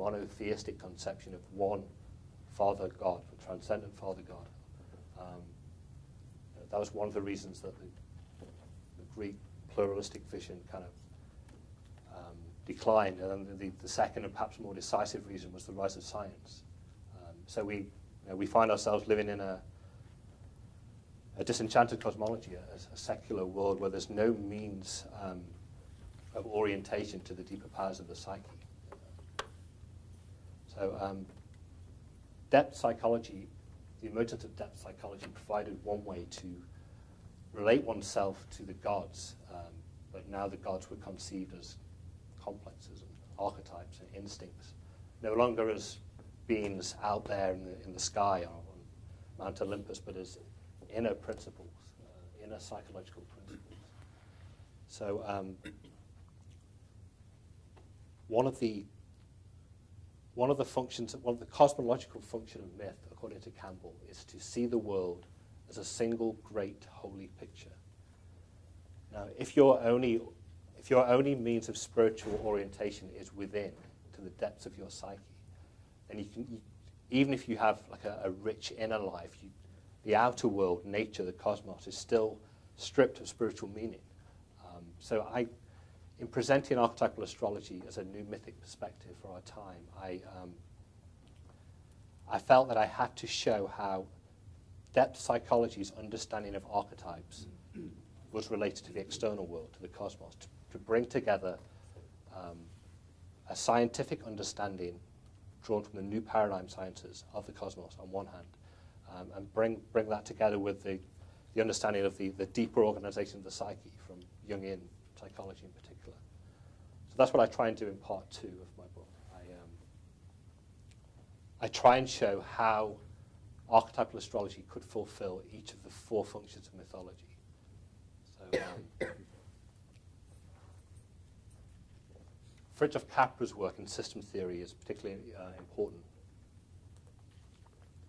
monotheistic conception of one Father God, a transcendent Father God. That was one of the reasons that the Greek pluralistic vision kind of declined. And then the second and perhaps more decisive reason was the rise of science. So we find ourselves living in a disenchanted cosmology, a secular world where there's no means of orientation to the deeper powers of the psyche. So depth psychology, the emergence of depth psychology provided one way to relate oneself to the gods, but now the gods were conceived as complexes and archetypes and instincts, no longer as beings out there in the sky or on Mount Olympus, but as inner principles, inner psychological principles. So one of the cosmological function of myth, according to Campbell, is to see the world as a single great holy picture. Now, if your only means of spiritual orientation is within, to the depths of your psyche, then you can, even if you have like a rich inner life, the outer world, nature, the cosmos, is still stripped of spiritual meaning. So in presenting archetypal astrology as a new mythic perspective for our time, I felt that I had to show how depth psychology's understanding of archetypes was related to the external world, to the cosmos, to bring together a scientific understanding drawn from the new paradigm sciences of the cosmos on one hand, and bring that together with the understanding of the deeper organization of the psyche from Jungian psychology in particular. So that's what I try and do in part 2 of my book. I try and show how archetypal astrology could fulfill each of the 4 functions of mythology. So Fritjof Capra's work in system theory is particularly important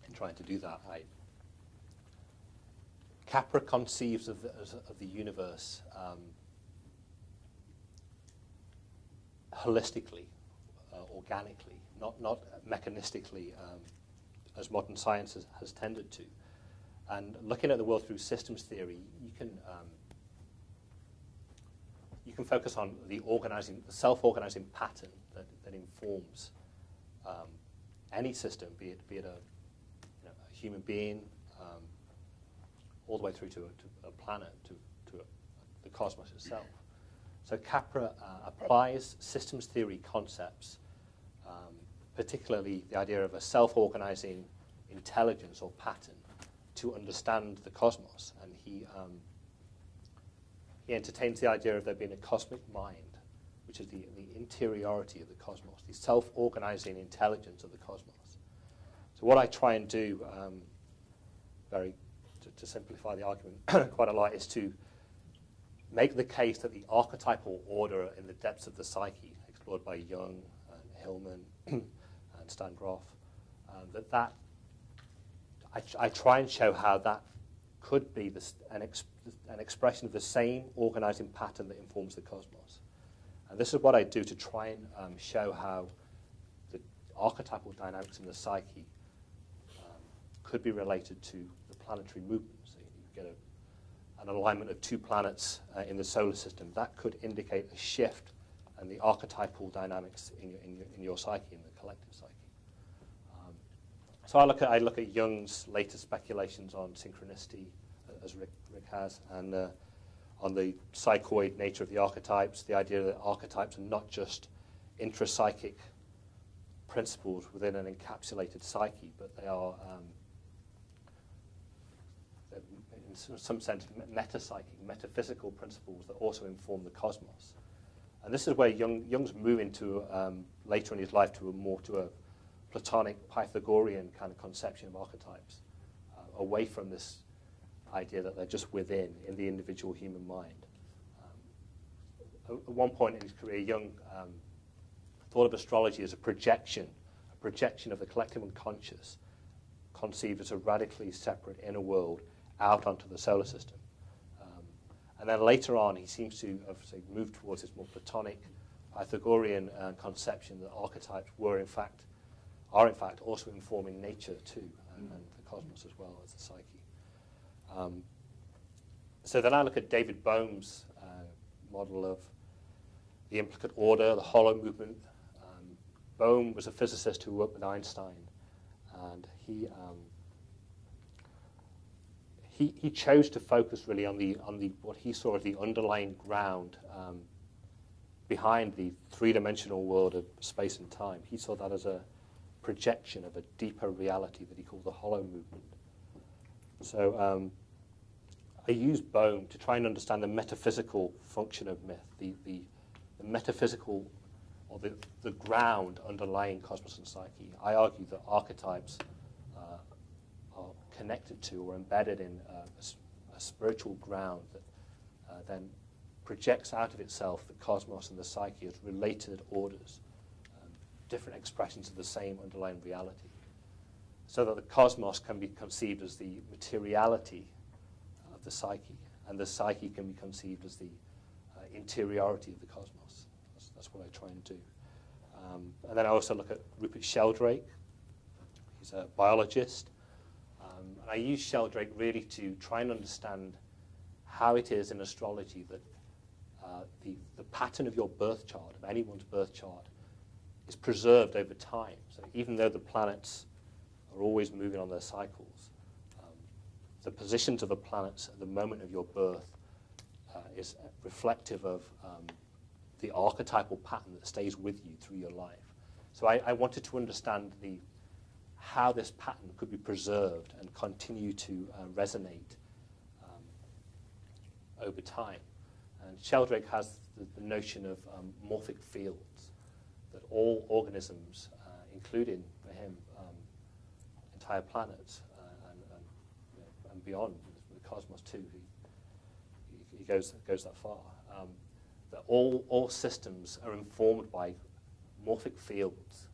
in trying to do that. Capra conceives of the universe holistically, organically, not mechanistically, as modern science has tended to. And looking at the world through systems theory, you can focus on the self-organizing pattern that informs any system, be it a human being, all the way through to a planet, to the cosmos itself. So Capra applies systems theory concepts, particularly the idea of a self-organizing intelligence or pattern, to understand the cosmos. And he entertains the idea of there being a cosmic mind, which is the interiority of the cosmos, the self-organizing intelligence of the cosmos. So what I try and do, to simplify the argument quite a lot, is to make the case that the archetypal order in the depths of the psyche, explored by Jung and Hillman and Stan Grof, I try and show how that could be an expression of the same organizing pattern that informs the cosmos. And this is what I do to try and show how the archetypal dynamics in the psyche could be related to the planetary movement. So you get an alignment of 2 planets in the solar system. That could indicate a shift in the archetypal dynamics in your psyche, in the collective psyche. So I look at Jung's latest speculations on synchronicity, as Rick has, and on the psychoid nature of the archetypes, the idea that archetypes are not just intrapsychic principles within an encapsulated psyche, but they are, in some sense, metapsychic, metaphysical principles that also inform the cosmos. And this is where Jung's moving to, later in his life, to a Platonic Pythagorean kind of conception of archetypes, away from this idea that they're just within, in the individual human mind. At one point in his career, Jung thought of astrology as a projection of the collective unconscious, conceived as a radically separate inner world out onto the solar system. And then later on, he seems to have move towards this more Platonic Pythagorean conception that archetypes are in fact also informing nature too, and the cosmos as well as the psyche. So then I look at David Bohm's model of the implicate order, the hollow movement. Bohm was a physicist who worked with Einstein, and he chose to focus really on the what he saw as the underlying ground behind the three-dimensional world of space and time. He saw that as a projection of a deeper reality that he called the hollow movement. So I used Bohm to try and understand the metaphysical function of myth, the metaphysical, or the ground underlying cosmos and psyche. I argue that archetypes are connected to or embedded in a spiritual ground that then projects out of itself the cosmos and the psyche as related orders, different expressions of the same underlying reality, so that the cosmos can be conceived as the materiality of the psyche, and the psyche can be conceived as the interiority of the cosmos. That's what I try and do. And then I also look at Rupert Sheldrake. He's a biologist. And I use Sheldrake really to try and understand how it is in astrology that the pattern of your birth chart, of anyone's birth chart, is preserved over time. So even though the planets are always moving on their cycles, the positions of the planets at the moment of your birth is reflective of the archetypal pattern that stays with you through your life. So I wanted to understand how this pattern could be preserved and continue to resonate over time. And Sheldrake has the notion of morphic fields, that all organisms, including, for him, entire planets and beyond, the cosmos too, he goes that far, that all systems are informed by morphic fields,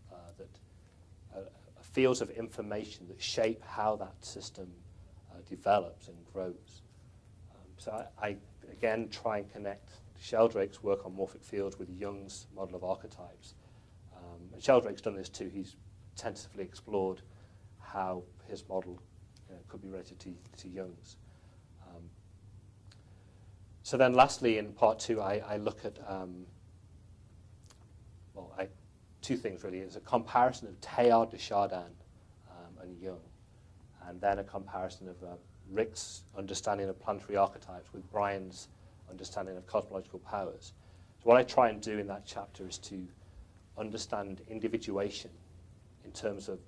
fields of information that shape how that system develops and grows. So I again try and connect Sheldrake's work on morphic fields with Jung's model of archetypes. And Sheldrake's done this too. He's tentatively explored how his model could be related to Jung's. So then lastly, in part two, I look at, two things really. It's a comparison of Teilhard de Chardin and Jung, and then a comparison of Rick's understanding of planetary archetypes with Brian's understanding of cosmological powers. So what I try and do in that chapter is to understand individuation in terms of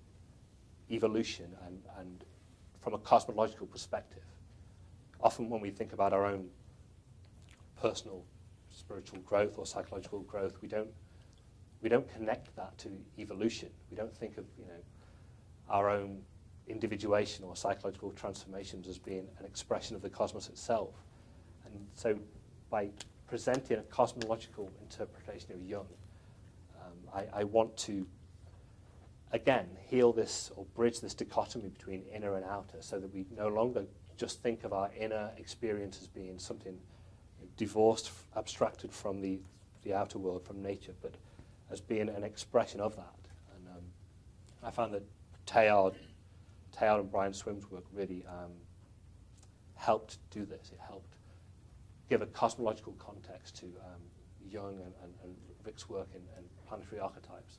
evolution and from a cosmological perspective. Often when we think about our own personal spiritual growth or psychological growth, we don't connect that to evolution. We don't think of our own individuation or psychological transformations as being an expression of the cosmos itself. And so by presenting a cosmological interpretation of Jung, I want to, again, heal this or bridge this dichotomy between inner and outer, so that we no longer just think of our inner experience as being something divorced, abstracted from the outer world, from nature, but as being an expression of that. And I found that Teilhard and Brian Swim's work really helped do this. It helped give a cosmological context to Jung and Rick's work in planetary archetypes.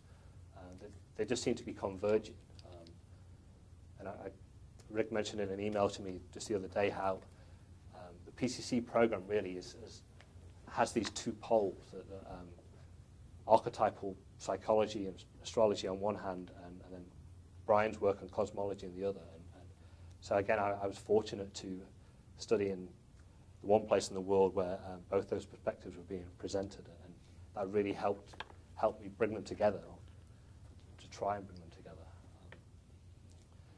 They just seem to be converging. And Rick mentioned in an email to me just the other day how the PCC program really has these two poles, archetypal psychology and astrology on one hand, and then Brian's work on cosmology on the other. And so again, I was fortunate to study in the one place in the world where both those perspectives were being presented, and that really helped me bring them together, to try and bring them together.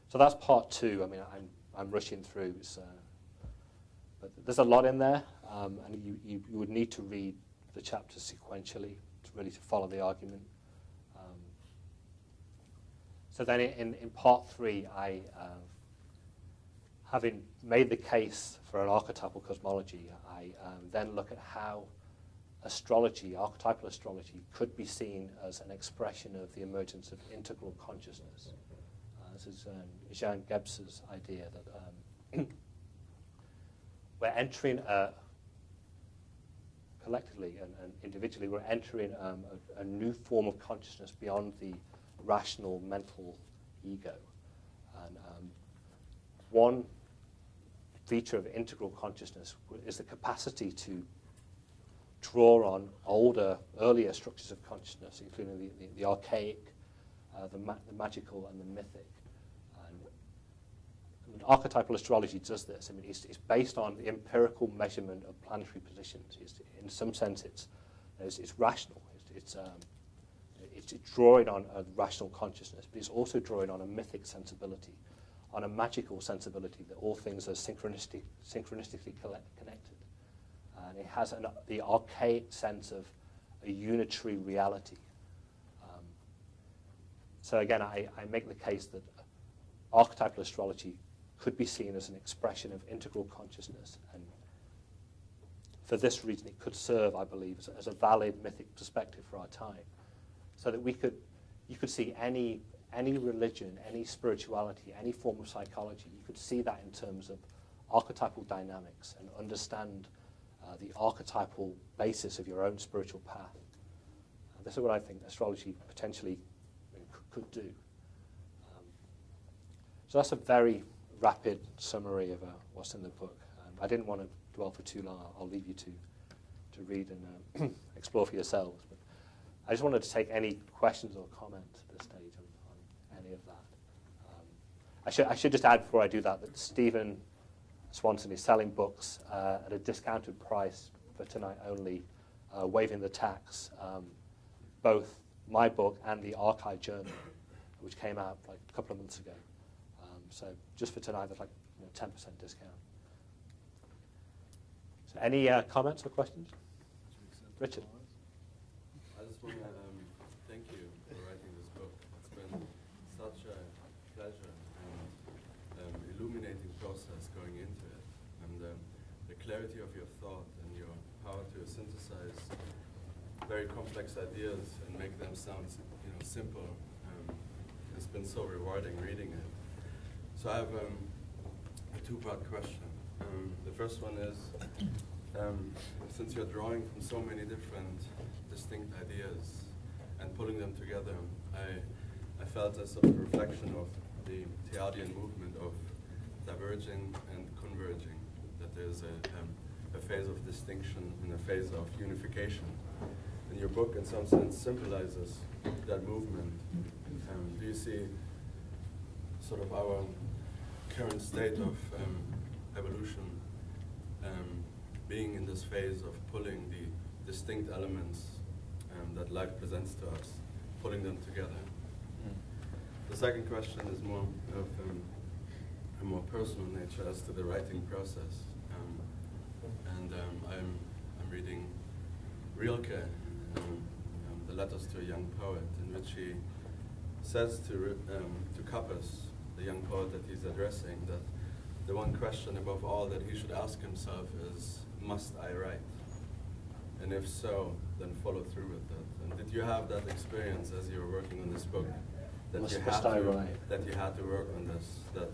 So that's part two. I mean, I'm rushing through, but there's a lot in there, and you would need to read the chapters sequentially to follow the argument. So then in part three, having made the case for an archetypal cosmology, I then look at how astrology, archetypal astrology, could be seen as an expression of the emergence of integral consciousness. This is Jung idea that we're entering collectively and individually, we're entering a new form of consciousness beyond the rational mental ego. And one feature of integral consciousness is the capacity to draw on earlier structures of consciousness, including the archaic, the magical, and the mythic. And archetypal astrology does this. I mean, it's based on the empirical measurement of planetary positions. In some sense, it's rational. It's drawing on a rational consciousness, but it's also drawing on a mythic sensibility, on a magical sensibility that all things are synchronistically connected. And it has the archaic sense of a unitary reality. So again, I make the case that archetypal astrology could be seen as an expression of integral consciousness, and for this reason it could serve, I believe, as a valid mythic perspective for our time, so that you could see any religion, any spirituality, any form of psychology, you could see that in terms of archetypal dynamics and understand the archetypal basis of your own spiritual path. This is what I think astrology potentially could do. So that's a very rapid summary of what's in the book. I didn't want to dwell for too long. I'll leave you to read and explore for yourselves. But I just wanted to take any questions or comments at this stage on any of that. I should just add before I do that Stephen Swanson is selling books at a discounted price for tonight only, waiving the tax. Both my book and the Archive Journal, which came out like a couple of months ago. So just for tonight, there's like 10% discount. So any comments or questions? Richard. I just want to thank you for writing this book. It's been such a pleasure and illuminating process going into it. And the clarity of your thought and your power to synthesize very complex ideas and make them sound simple. It's been so rewarding reading it. So I have a two-part question. The first one is, since you're drawing from so many different distinct ideas and pulling them together, I felt a sort of reflection of the Theodian movement of diverging and converging, that there's a phase of distinction and a phase of unification. And your book, in some sense, symbolizes that movement. Do you see sort of our current state of evolution being in this phase of pulling the distinct elements that life presents to us, pulling them together? The second question is more of a more personal nature as to the writing process. I'm reading Rilke, the Letters to a Young Poet, in which he says to Kappas, the young poet that he's addressing, that the one question above all that he should ask himself is, must I write? And if so, then follow through with that. And did you have that experience as you were working on this book? That you had to work on this, that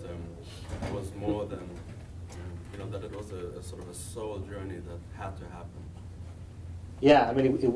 it was more than, that it was a sort of a soul journey that had to happen? Yeah, I mean, it